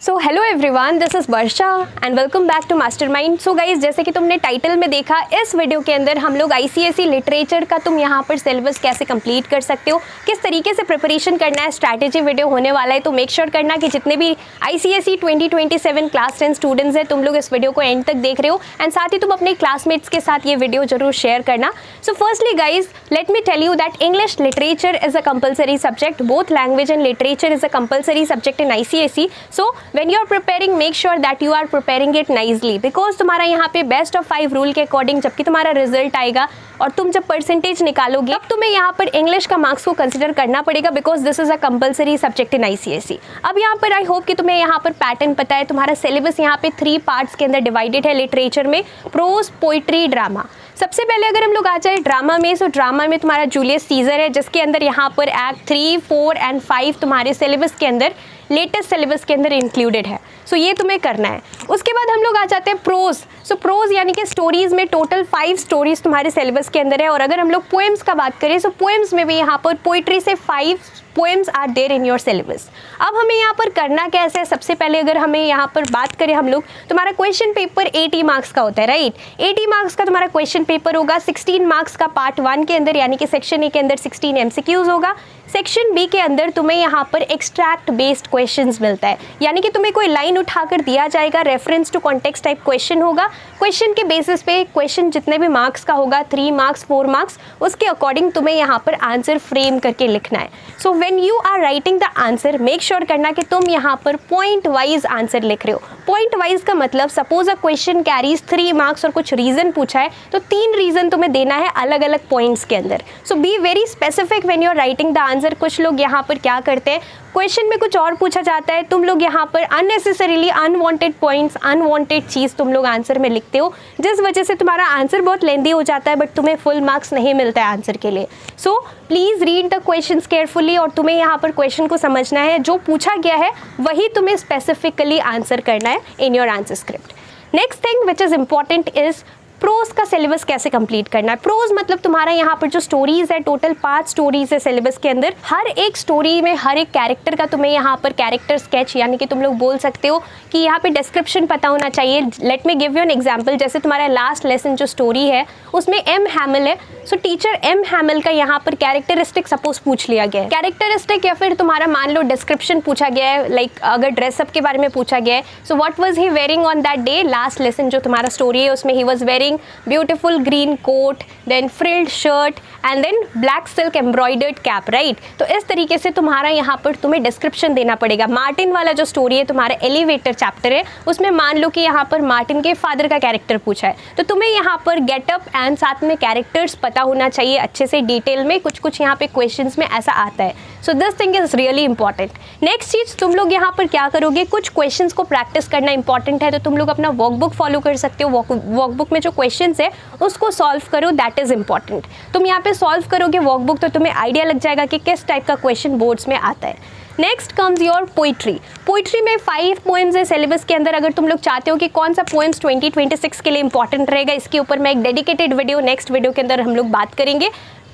So hello everyone, this is Varsha and welcome back to Mastermind. So guys, जैसे कि तुमने title में देखा, इस वीडियो के अंदर हम लोग आईसीएसई लिटरेचर का तुम यहाँ पर सिलेबस कैसे कंप्लीट कर सकते हो, किस तरीके से प्रिपरेशन करना है, स्ट्रैटेजी वीडियो होने वाला है। तो मेक श्योर करना कि जितने भी आईसीएसई 2027 क्लास 10 स्टूडेंट्स हैं, तुम लोग इस वीडियो को एंड तक देख रहे हो एंड साथ ही तुम अपने क्लासमेट्स के साथ ये वीडियो जरूर शेयर करना। So firstly guys, let me tell you that English literature is a compulsory subject, both language and literature is a compulsory subject in ICSE. So when you are preparing, make sure that you are preparing it nicely, because तुम्हारा यहाँ पे best of 5 rule के according जबकि तुम्हारा result आएगा और तुम जब परसेंटेज निकालोगे तब तुम्हें यहाँ पर इंग्लिश का मार्क्स को कंसिडर करना पड़ेगा, because this is a compulsory subject in ICSE. अब यहाँ पर आई होप कि तुम्हें यहाँ पर पैटर्न पता है। तुम्हारा सिलेबस यहाँ पे 3 पार्ट्स के अंदर डिवाइडेड है लिटरेचर में, प्रोज, पोइट्री, ड्रामा। सबसे पहले अगर हम लोग आ जाए ड्रामा में, सो ड्रामा में तुम्हारा जूलियस सीजर है, जिसके अंदर यहाँ पर एक्ट 3, 4 एंड 5 तुम्हारे सिलेबस के अंदर, लेटेस्ट सिलेबस के अंदर इंक्लूडेड है। सो ये तुम्हें करना है। उसके बाद हम लोग आ जाते हैं प्रोज। सो प्रोज यानी कि स्टोरीज में टोटल 5 स्टोरीज तुम्हारे सिलेबस के अंदर है। और अगर हम लोग पोएम्स का बात करें, सो पोएम्स में भी यहाँ पर पोइट्री से 5 poems are there in your syllabus. अब हमें यहाँ पर करना कैसे है, सबसे पहले अगर हमें यहाँ पर बात करें हम लोग, तुम्हारा क्वेश्चन पेपर 80 मार्क्स का होता है, राइट। 80 मार्क्स का तुम्हारा क्वेश्चन पेपर होगा। 16 मार्क्स का पार्ट 1 के अंदर यानी कि सेक्शन ए के अंदर 16 एमसीक्यूज होगा। सेक्शन बी के अंदर तुम्हें यहाँ पर एक्सट्रैक्ट बेस्ड क्वेश्चंस मिलता है, यानी कि तुम्हें कोई लाइन उठाकर दिया जाएगा, reference to context type question होगा। क्वेश्चन के बेसिस पे क्वेश्चन जितने भी मार्क्स का होगा, 3 मार्क्स 4 मार्क्स, उसके अकॉर्डिंग तुम्हें यहाँ पर आंसर फ्रेम करके लिखना है। So when you are writing the answer, make sure करना कि तुम यहाँ पर पॉइंट वाइज आंसर लिख रहे हो। पॉइंट वाइज का मतलब, suppose a question carries 3 marks और कुछ रीजन पूछा है तो 3 रीजन तुम्हें देना है अलग अलग पॉइंट्स के अंदर। So be very specific when you are writing the answer. कुछ लोग यहाँ पर क्या करते हैं, क्वेश्चन में कुछ और पूछा जाता है, तुम लोग यहाँ पर अननेसेसरीली अनवांटेड पॉइंट्स, अनवांटेड चीज़ तुम लोग आंसर में लिखते हो, जिस वजह से तुम्हारा आंसर बहुत लेंदी हो जाता है, बट तुम्हें फुल मार्क्स नहीं मिलता है आंसर के लिए। So please read the questions carefully और तुम्हें यहाँ पर क्वेश्चन को समझना है, जो पूछा गया है वही तुम्हें स्पेसिफिकली आंसर करना है in your answer script. Next thing which is important is prose का सिलेबस कैसे कंप्लीट करना है। प्रोज मतलब तुम्हारा यहाँ पर जो स्टोरीज है, टोटल 5 स्टोरीज है सिलेबस के अंदर। हर एक स्टोरी में हर एक कैरेक्टर का तुम्हें यहाँ पर कैरेक्टर स्केच, यानी कि तुम लोग बोल सकते हो कि यहाँ पे डिस्क्रिप्शन पता होना चाहिए। Let me give you an example. जैसे तुम्हारा लास्ट लेसन जो स्टोरी है उसमें एम हैमिल है, सो टीचर एम हैमिल का यहाँ पर कैरेक्टरिस्टिक सपोज पूछ लिया गया है, कैरेक्टरिस्टिक, या फिर तुम्हारा मान लो डिस्क्रिप्शन पूछा गया है, लाइक अगर ड्रेसअप के बारे में पूछा गया है, so what was he wearing on that day. Last lesson जो तुम्हारा स्टोरी है उसमें he was wearing beautiful green coat, then frilled shirt and then black silk embroidered cap, right. तो इस तरीके से तुम्हारा यहाँ पर तुम्हें डिस्क्रिप्शन देना पड़ेगा। मार्टिन वाला जो स्टोरी है तुम्हारा एलिवेटर चैप्टर है, उसमें मान लो कि यहाँ पर मार्टिन के फादर का कैरेक्टर पूछा है, तो तुम्हें यहाँ पर गेटअप एंड साथ में कैरेक्टर्स पता होना चाहिए अच्छे से डिटेल में। कुछ कुछ यहाँ पे क्वेश्चंस में ऐसा आता है। So this thing is really important. Next चीज, तुम लोग यहाँ पर क्या करोगे, कुछ क्वेश्चंस को प्रैक्टिस करना इंपॉर्टेंट है, तो तुम लोग अपना वर्कबुक फॉलो कर सकते हो। वर्कबुक में जो क्वेश्चंस है उसको सॉल्व करो, दैट इज इंपॉर्टेंट। तुम यहाँ पे सॉल्व करोगे वर्कबुक तो तुम्हें आइडिया लग जाएगा कि किस टाइप का क्वेश्चन बोर्ड्स में आता है। Next comes your poetry. Poetry में 5 पोएम्स है सिलेबस के अंदर। अगर तुम लोग चाहते हो कि कौन सा पोएम्स 2026 के लिए इंपॉर्टेंट रहेगा, इसके ऊपर मैं एक डेडिकेटेड वीडियो नेक्स्ट वीडियो के अंदर हम लोग बात करेंगे।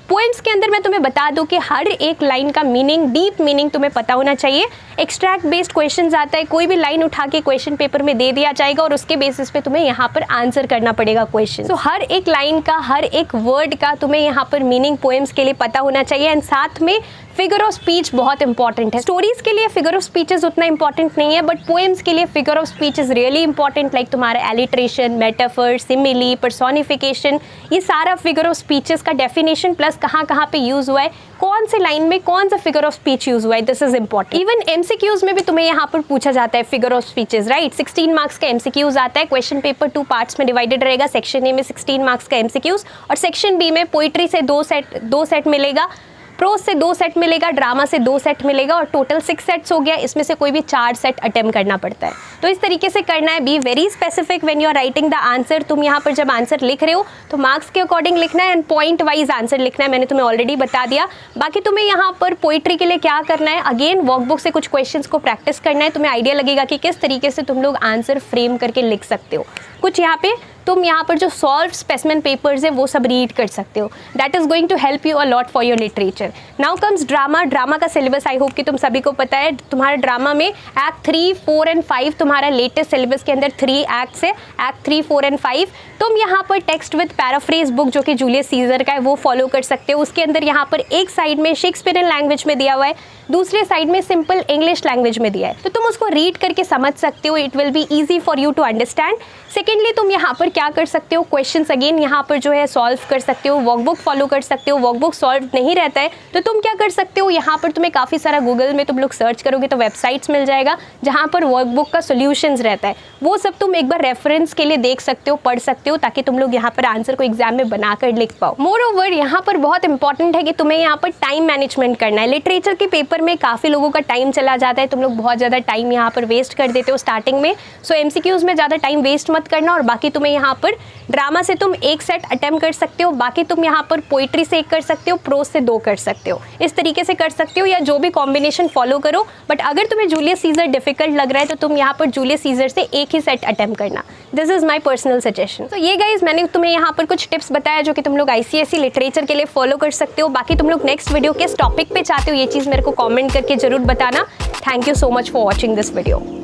पोएम्स के अंदर मैं तुम्हें बता दूं कि हर एक लाइन का मीनिंग, डीप मीनिंग तुम्हें पता होना चाहिए। एक्सट्रैक्ट बेस्ड क्वेश्चंस आता है, कोई भी लाइन उठा के क्वेश्चन पेपर में दे दिया जाएगा और उसके बेसिस पे तुम्हें यहाँ पर आंसर करना पड़ेगा क्वेश्चन। सो हर एक लाइन का, हर एक वर्ड का तुम्हें यहाँ पर मीनिंग पोएम्स के लिए पता होना चाहिए। एंड साथ में फिगर ऑफ स्पीच बहुत इंपॉर्टेंट है। स्टोरीज के लिए फिगर ऑफ स्पीचेस उतना इंपॉर्टेंट नहीं है, बट पोएम्स के लिए figure of speech is really important. Like तुम्हारा एलिट्रेशन, मेटाफर, सिमिली, पर्सोनिफिकेशन, ये सारा फिगर ऑफ स्पीचेस का डेफिनेशन प्लस कहाँ पे यूज हुआ है, कौन से लाइन में कौन सा फिगर ऑफ स्पीच यूज हुआ है, this is important. Even MCQs में भी तुम्हें यहाँ पर पूछा जाता है figure of speeches, right. 16 marks का एमसीक्यूज आता है। क्वेश्चन पेपर 2 पार्ट्स में डिवाइडेड रहेगा। सेक्शन ए में 16 मार्क्स का एमसीक्यूज और सेक्शन बी में पोइट्री से 2 सेट मिलेगा, प्रोज से 2 सेट मिलेगा, ड्रामा से 2 सेट मिलेगा और टोटल 6 सेट्स हो गया। इसमें से कोई भी 4 सेट अटेम्प्ट करना पड़ता है। तो इस तरीके से करना है। Be very specific when you are writing the answer. तुम यहाँ पर जब आंसर लिख रहे हो तो मार्क्स के अकॉर्डिंग लिखना है एंड पॉइंट वाइज आंसर लिखना है। मैंने तुम्हें ऑलरेडी बता दिया। बाकी तुम्हें यहाँ पर पोइट्री के लिए क्या करना है, अगेन वर्कबुक से कुछ क्वेश्चंस को प्रैक्टिस करना है। तुम्हें आइडिया लगेगा कि किस तरीके से तुम लोग आंसर फ्रेम करके लिख सकते हो। कुछ यहाँ पे तुम यहाँ पर जो सॉल्व स्पेसिमेन पेपर्स है वो सब रीड कर सकते हो। That is going to help you a lot for your literature. Now comes drama. Drama का सिलेबस आई होप कि तुम सभी को पता है। तुम्हारा ड्रामा में एक्ट 3, 4 एंड 5 तुम्हारा लेटेस्ट सिलेबस के अंदर 3 एक्ट्स है, एक्ट 3, 4 एंड 5। तुम यहाँ पर टेक्स्ट विद पैराफ्रेज बुक जो कि जूलियस सीजर का है वो फॉलो कर सकते हो। उसके अंदर यहाँ पर एक साइड में शेक्सपियरियन लैंग्वेज में दिया हुआ है, दूसरे साइड में सिंपल इंग्लिश लैंग्वेज में दिया है, तो तुम उसको रीड करके समझ सकते हो। It will be easy for you to understand. Secondly तुम यहाँ पर क्या कर सकते हो, क्वेश्चंस अगेन यहाँ पर जो है सॉल्व कर सकते हो, वर्कबुक फॉलो कर सकते हो। वर्कबुक सॉल्व नहीं रहता है तो तुम क्या कर सकते हो, यहाँ पर तुम्हें काफ़ी सारा गूगल में तुम लोग सर्च करोगे तो वेबसाइट्स मिल जाएगा जहाँ पर वर्कबुक का सोल्यूशंस रहता है, वो सब तुम एक बार रेफरेंस के लिए देख सकते हो, पढ़ सकते हो, ताकि तुम लोग यहाँ पर आंसर को एग्जाम में बनाकर लिख पाओ। मोर ओवर यहाँ पर बहुत इंपॉर्टेंट है कि तुम्हें यहाँ पर टाइम मैनेजमेंट करना है। लिटरेचर के पेपर में काफ़ी लोगों का टाइम चला जाता है, तुम लोग बहुत ज़्यादा टाइम यहाँ पर वेस्ट कर देते हो स्टार्टिंग में। सो एमसीक्यूज में ज़्यादा टाइम वेस्ट मत करना। और बाकी तुम्हें यहाँ पर ड्रामा से तुम 1 सेट अटेम्प्ट कर सकते हो, बाकी तुम यहाँ पर पोइट्री से 1 कर सकते हो, प्रोज से 2 कर सकते हो। इस तरीके से कर सकते हो या जो भी कॉम्बिनेशन फॉलो करो। बट अगर तुम्हें जूलियस सीजर डिफिकल्ट लग रहा है तो तुम यहाँ पर जूलियस सीजर से 1 ही सेट अटेम्प्ट करना। This is my personal suggestion. तो ये गाइज मैंने तुम्हें यहाँ पर कुछ टिप्स बताया जो कि तुम लोग आईसीएसई लिटरेचर के लिए फॉलो कर सकते हो। बाकी तुम लोग नेक्स्ट वीडियो किस टॉपिक पे चाहते हो ये चीज़ मेरे को कॉमेंट करके जरूर बताना। Thank you so much for watching this video.